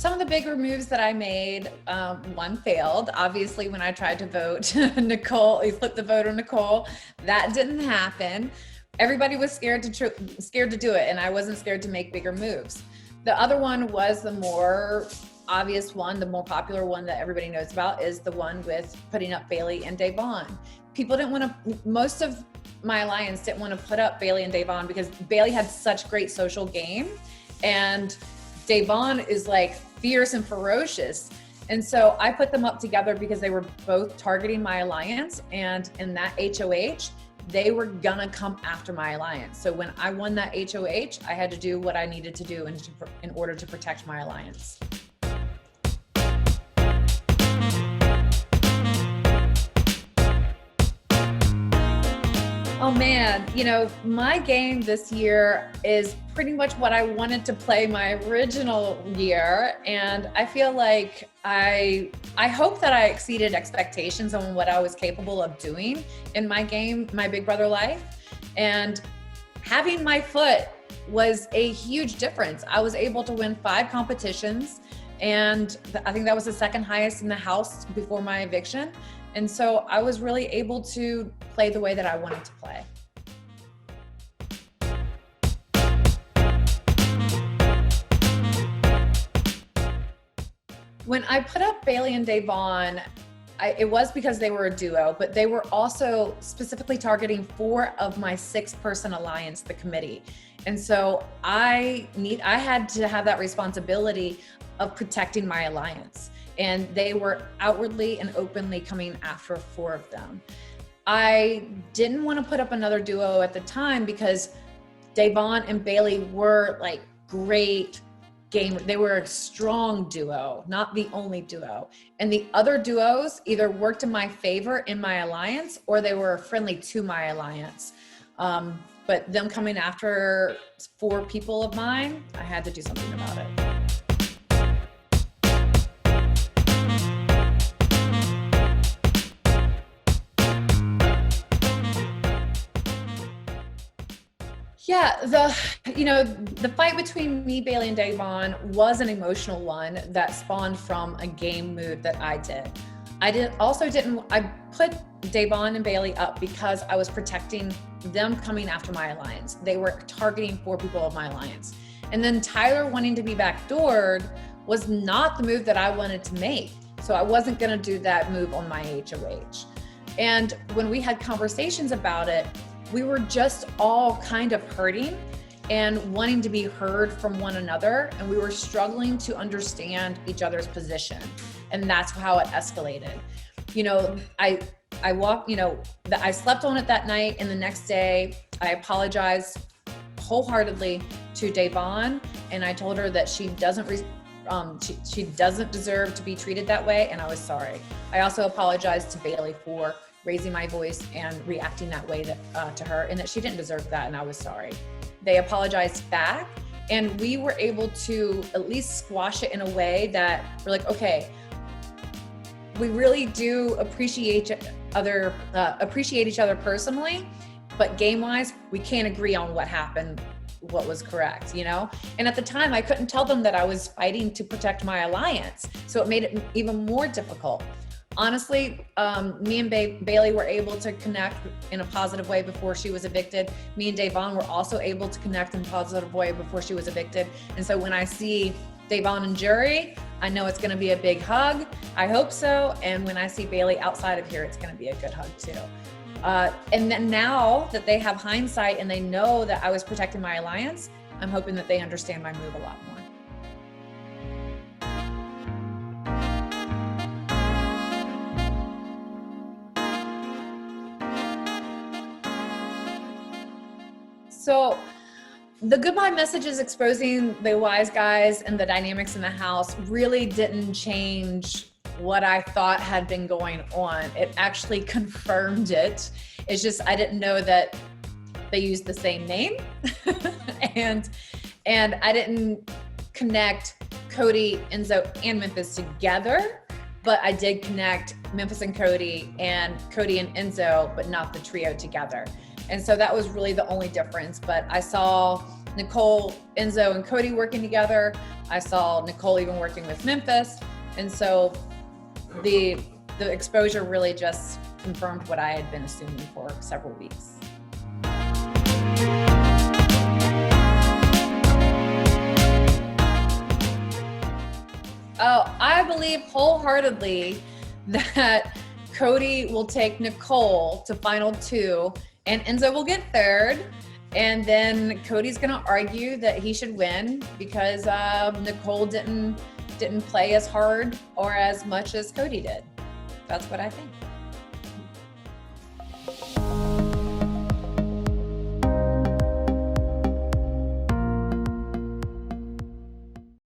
some of the bigger moves that I made, one failed. Obviously, when I tried to vote Nicole, he flipped the vote on Nicole. That didn't happen. Everybody was scared to do it, and I wasn't scared to make bigger moves. The other one was the more obvious one, the more popular one that everybody knows about, is the one with putting up Bailey and Davon. People didn't want to, most of my alliance didn't want to put up Bailey and Davon because Bailey had such great social game, and Davon is like fierce and ferocious. And so I put them up together because they were both targeting my alliance, and in that HOH, they were gonna come after my alliance. So when I won that HOH, I had to do what I needed to do in order to protect my alliance. Oh man, you know, my game this year is pretty much what I wanted to play my original year. And I feel like I hope that I exceeded expectations on what I was capable of doing in my game, my Big Brother life. And having my foot was a huge difference. I was able to win 5 competitions, and I think that was the second highest in the house before my eviction. And so I was really able to play the way that I wanted to play. When I put up Bailey and Davon, it was because they were a duo, but they were also specifically targeting 4 of my 6-person alliance, the committee. And so I had to have that responsibility of protecting my alliance. And they were outwardly and openly coming after 4 of them. I didn't want to put up another duo at the time because Davon and Bailey were like great game. They were a strong duo, not the only duo. And the other duos either worked in my favor in my alliance, or they were friendly to my alliance. But them coming after 4 people of mine, I had to do something about it. Yeah, the fight between me, Bailey, and Davon was an emotional one that spawned from a game move that I did. I put Davon and Bailey up because I was protecting them coming after my alliance. They were targeting 4 people of my alliance. And then Tyler wanting to be backdoored was not the move that I wanted to make. So I wasn't gonna do that move on my HOH. And when we had conversations about it, we were just all kind of hurting and wanting to be heard from one another. And we were struggling to understand each other's position. And that's how it escalated. You know, I slept on it that night, and the next day I apologized wholeheartedly to Davon, and I told her that she doesn't deserve to be treated that way, and I was sorry. I also apologized to Bailey for raising my voice and reacting that way to her, and that she didn't deserve that, and I was sorry. They apologized back, and we were able to at least squash it in a way that we're like, okay, we really do appreciate each other personally, but game-wise, we can't agree on what happened, what was correct, you know? And at the time, I couldn't tell them that I was fighting to protect my alliance, so it made it even more difficult. Honestly, me and Bailey were able to connect in a positive way before she was evicted. Me and Davon were also able to connect in a positive way before she was evicted. And so when I see Davon and jury, I know it's gonna be a big hug. I hope so. And when I see Bailey outside of here, it's gonna be a good hug too. And then now that they have hindsight and they know that I was protecting my alliance, I'm hoping that they understand my move a lot more. So the goodbye messages exposing the wise guys and the dynamics in the house really didn't change what I thought had been going on. It actually confirmed it. It's just, I didn't know that they used the same name and I didn't connect Cody, Enzo, and Memphis together, but I did connect Memphis and Cody and Enzo, but not the trio together. And so that was really the only difference. But I saw Nicole, Enzo, and Cody working together. I saw Nicole even working with Memphis. And so the exposure really just confirmed what I had been assuming for several weeks. Oh, I believe wholeheartedly that Cody will take Nicole to final 2 and Enzo will get 3rd. And then Cody's gonna argue that he should win because Nicole didn't play as hard or as much as Cody did. That's what I think.